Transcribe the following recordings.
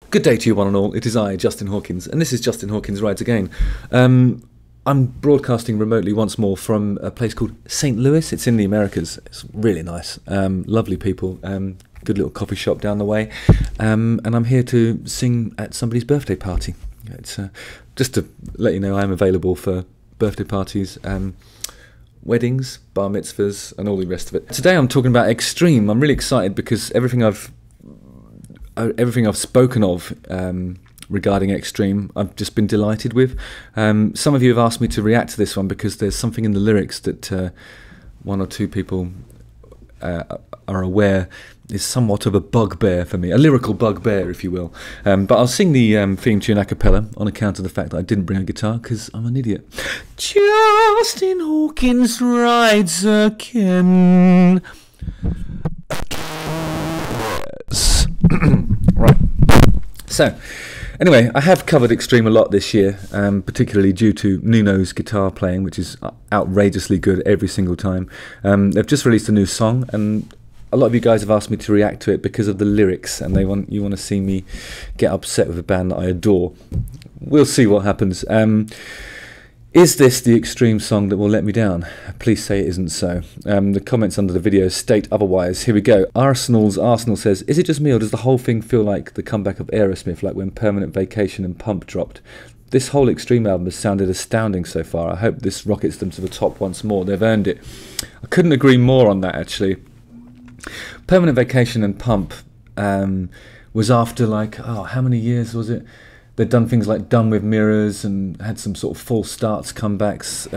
Good day to you one and all, it is I, Justin Hawkins, and this is Justin Hawkins Rides Again. I'm broadcasting remotely once more from a place called St. Louis. It's in the Americas. It's really nice, lovely people, good little coffee shop down the way, and I'm here to sing at somebody's birthday party. It's just to let you know I'm available for birthday parties, weddings, bar mitzvahs, and all the rest of it. Today I'm talking about Extreme. I'm really excited because everything I've spoken of regarding Extreme, I've just been delighted with. Some of you have asked me to react to this one because there's something in the lyrics that one or two people are aware is somewhat of a bugbear for me, a lyrical bugbear, if you will. But I'll sing the theme tune a cappella on account of the fact that I didn't bring a guitar because I'm an idiot. Justin Hawkins rides again. Right, so anyway, I have covered Extreme a lot this year, particularly due to Nuno's guitar playing, which is outrageously good every single time. They've just released a new song, and a lot of you guys have asked me to react to it because of the lyrics, and you want to see me get upset with a band that I adore. We'll see what happens. Is this the Extreme song that will let me down? Please say it isn't so. The comments under the video state otherwise. Here we go. Arsenal says, is it just me or does the whole thing feel like the comeback of Aerosmith, like when Permanent Vacation and Pump dropped? This whole Extreme album has sounded astounding so far. I hope this rockets them to the top once more. They've earned it. I couldn't agree more on that, actually. Permanent Vacation and Pump was after, like, oh, how many years was it? They'd done things like Done With Mirrors and had some sort of false starts, comebacks.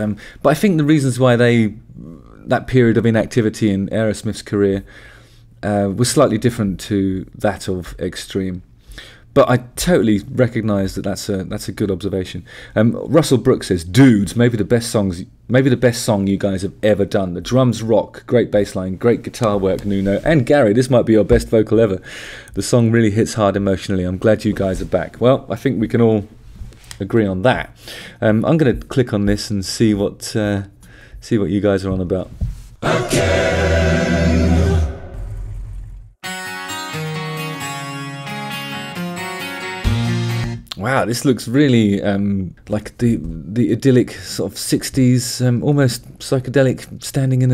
But I think the reasons why that period of inactivity in Aerosmith's career was slightly different to that of Extreme. But I totally recognise that that's a good observation. Russell Brooks says, "Dudes, maybe the best song you guys have ever done. The drums rock, great bass line, great guitar work, Nuno and Gary. This might be your best vocal ever. The song really hits hard emotionally. I'm glad you guys are back." Well, I think we can all agree on that. I'm going to click on this and see what you guys are on about. Wow, this looks really like the idyllic sort of 60s, almost psychedelic, standing in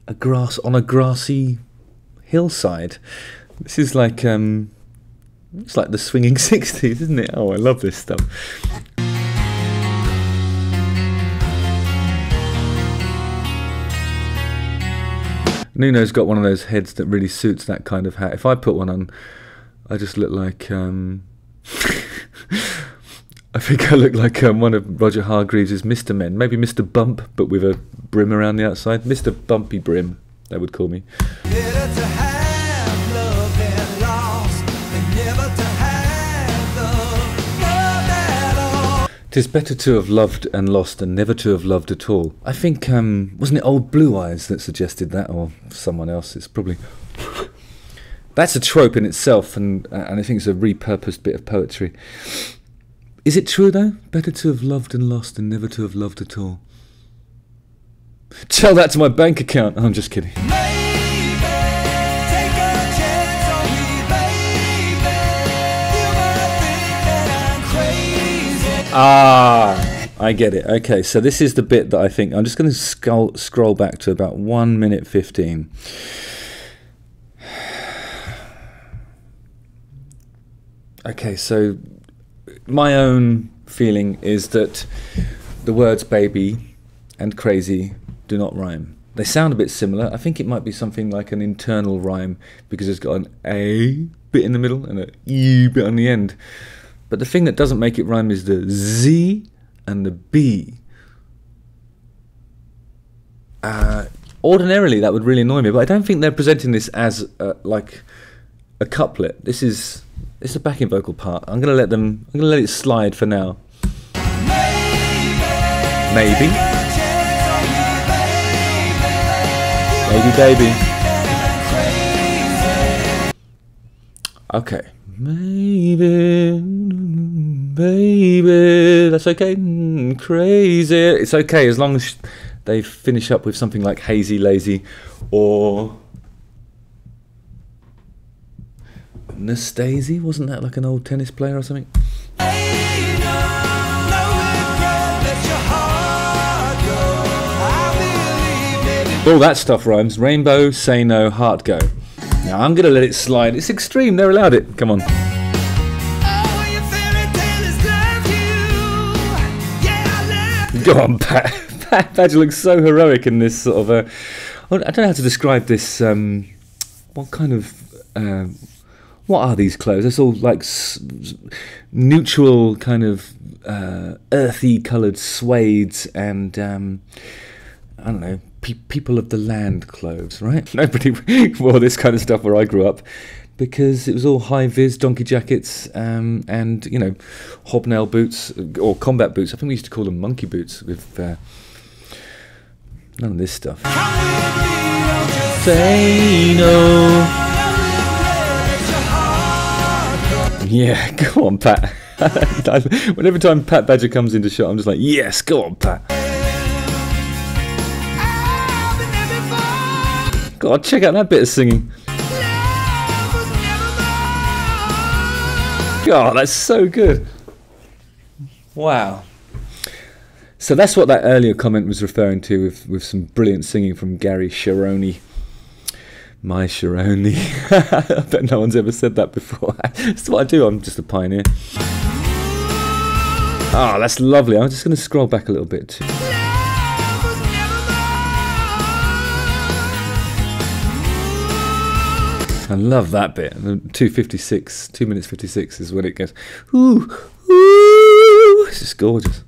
a grassy hillside. This is like it's like the swinging 60s, isn't it? Oh, I love this stuff. Nuno's got one of those heads that really suits that kind of hat. If I put one on, I just look like, I think I look like one of Roger Hargreaves' Mr. Men. Maybe Mr. Bump, but with a brim around the outside. Mr. Bumpy Brim, they would call me. "'Tis better to have loved and lost than never to have loved at all." I think, wasn't it Old Blue Eyes that suggested that, or someone else? It's probably... That's a trope in itself, and I think it's a repurposed bit of poetry. Is it true, though? Better to have loved and lost than never to have loved at all. Tell that to my bank account. Oh, I'm just kidding. I get it. Okay, so this is the bit that I think... I'm just going to scroll back to about 1 minute 15. Okay, so my own feeling is that the words baby and crazy do not rhyme. They sound a bit similar. I think it might be something like an internal rhyme because it's got an A bit in the middle and an E bit on the end. But the thing that doesn't make it rhyme is the Z and the B. Ordinarily that would really annoy me, but I don't think they're presenting this as like a couplet. It's a backing vocal part. I'm gonna let it slide for now. Maybe. Maybe, baby. Okay. Maybe, baby. That's okay. Crazy. It's okay as long as they finish up with something like hazy, lazy, or Nastasi, wasn't that like an old tennis player or something? All that stuff rhymes. Rainbow, say no, heart go. Now I'm going to let it slide. It's extreme, they're allowed it. Come on. Go on, Pat. Pat Badger looks so heroic in this sort of I don't know how to describe this. What kind of... what are these clothes? It's all like neutral kind of earthy coloured suedes and I don't know, people of the land clothes, right? Nobody wore this kind of stuff where I grew up because it was all high-vis donkey jackets and, you know, hobnail boots or combat boots. I think we used to call them monkey boots with none of this stuff. Say no. Yeah, go on, Pat. Whenever time Pat Badger comes into shot, I'm just like, yes, go on, Pat. God, check out that bit of singing. God, that's so good. Wow. So that's what that earlier comment was referring to, with some brilliant singing from Gary Sharoni. My Sharoni. I bet no one's ever said that before. That's what I do, I'm just a pioneer. Ah, oh, that's lovely. I'm just going to scroll back a little bit too. I love that bit. 2:56, 2 minutes 56 is when it goes. Ooh, ooh, it's just gorgeous.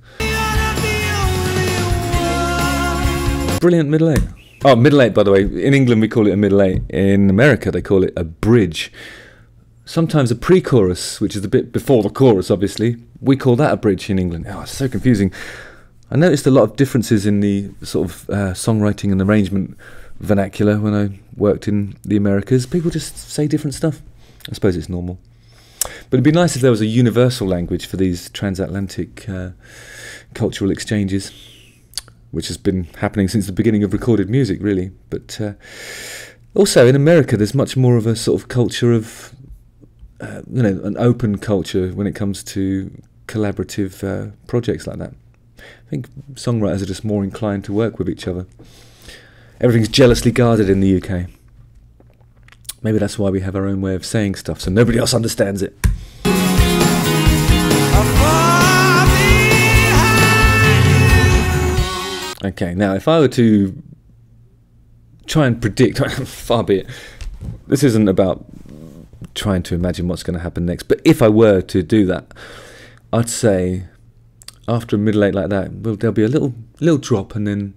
Brilliant middle eight. Oh, middle eight, by the way. In England we call it a middle eight. In America they call it a bridge. Sometimes a pre-chorus, which is the bit before the chorus, obviously. We call that a bridge in England. Oh, it's so confusing. I noticed a lot of differences in the sort of songwriting and arrangement vernacular when I worked in the Americas. People just say different stuff. I suppose it's normal. But it'd be nice if there was a universal language for these transatlantic cultural exchanges, which has been happening since the beginning of recorded music, really. But also in America, there's much more of a sort of culture of, you know, an open culture when it comes to collaborative projects like that. I think songwriters are just more inclined to work with each other. Everything's jealously guarded in the UK. Maybe that's why we have our own way of saying stuff, so nobody else understands it. Okay, now if I were to try and predict, far be it, this isn't about trying to imagine what's going to happen next, but if I were to do that, I'd say after a middle eight like that, well, there'll be a little drop and then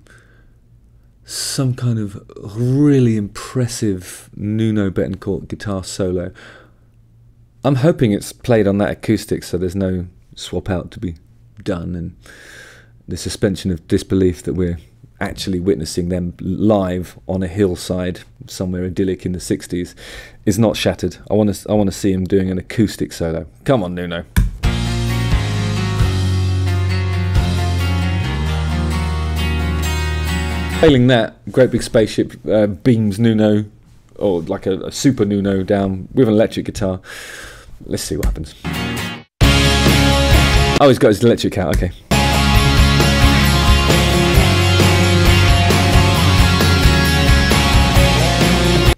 some kind of really impressive Nuno Betancourt guitar solo. I'm hoping it's played on that acoustic, so there's no swap out to be done, and the suspension of disbelief that we're actually witnessing them live on a hillside somewhere idyllic in the 60s is not shattered. I want to see him doing an acoustic solo. Come on, Nuno. Failing that, great big spaceship beams Nuno, or like a super Nuno, down with an electric guitar. Let's see what happens. Oh, he's got his electric out, okay.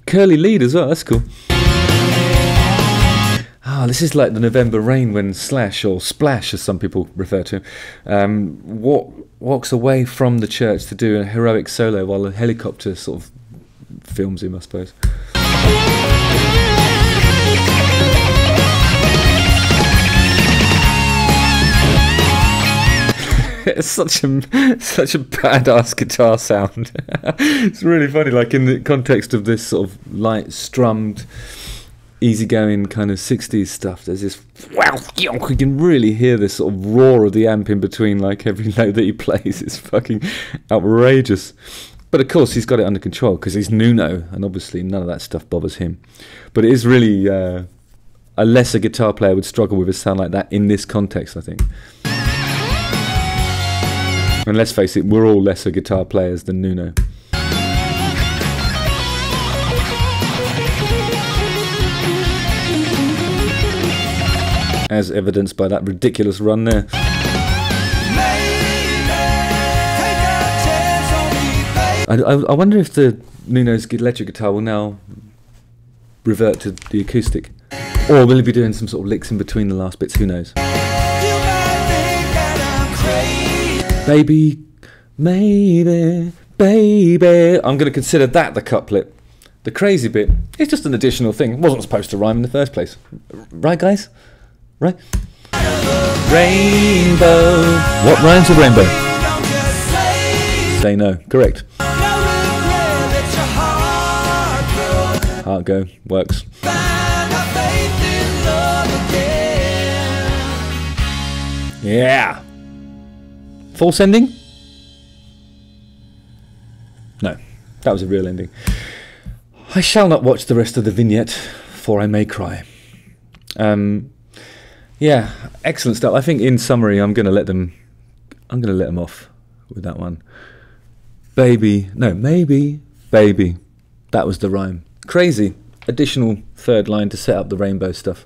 Curly lead as well, that's cool. Ah, this is like the November rain when Slash, or Splash as some people refer to, walks away from the church to do a heroic solo while a helicopter sort of films him, I suppose. It's such a badass guitar sound. It's really funny, like in the context of this sort of light strummed, easygoing kind of 60s stuff. There's this, wow, you can really hear this sort of roar of the amp in between like every note that he plays. It's fucking outrageous. But of course he's got it under control because he's Nuno, and obviously none of that stuff bothers him. But it is really a lesser guitar player would struggle with a sound like that in this context, I think. And let's face it, we're all lesser guitar players than Nuno. as evidenced by that ridiculous run there. I wonder if the Nuno's electric guitar will now revert to the acoustic, or will he be doing some sort of licks in between the last bits? Who knows? Baby, maybe, baby. I'm going to consider that the couplet. The crazy bit is just an additional thing. It wasn't supposed to rhyme in the first place. Right, guys? Right? Rainbow. What rhymes with rainbow? Say no. Correct. Heart go. Works. Yeah. False ending? No. That was a real ending. I shall not watch the rest of the vignette, for I may cry. Yeah, excellent stuff. I think in summary, I'm going to let them off with that one. Baby, no, maybe, baby. That was the rhyme. Crazy. Additional third line to set up the rainbow stuff.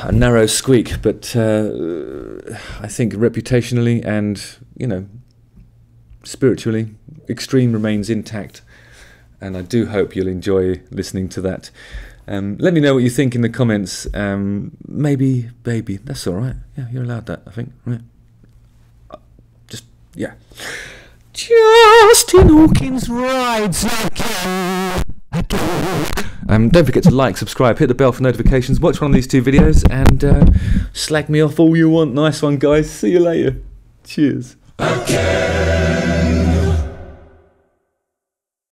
A narrow squeak, but I think reputationally and, you know, spiritually, Extreme remains intact. And I do hope you'll enjoy listening to that. Let me know what you think in the comments. Maybe, baby, that's all right. Yeah, you're allowed that, I think. Right. Just, yeah. Justin Hawkins rides again. Don't forget to like, subscribe, hit the bell for notifications, watch one of these 2 videos, and slag me off all you want. Nice one, guys. See you later. Cheers. Okay.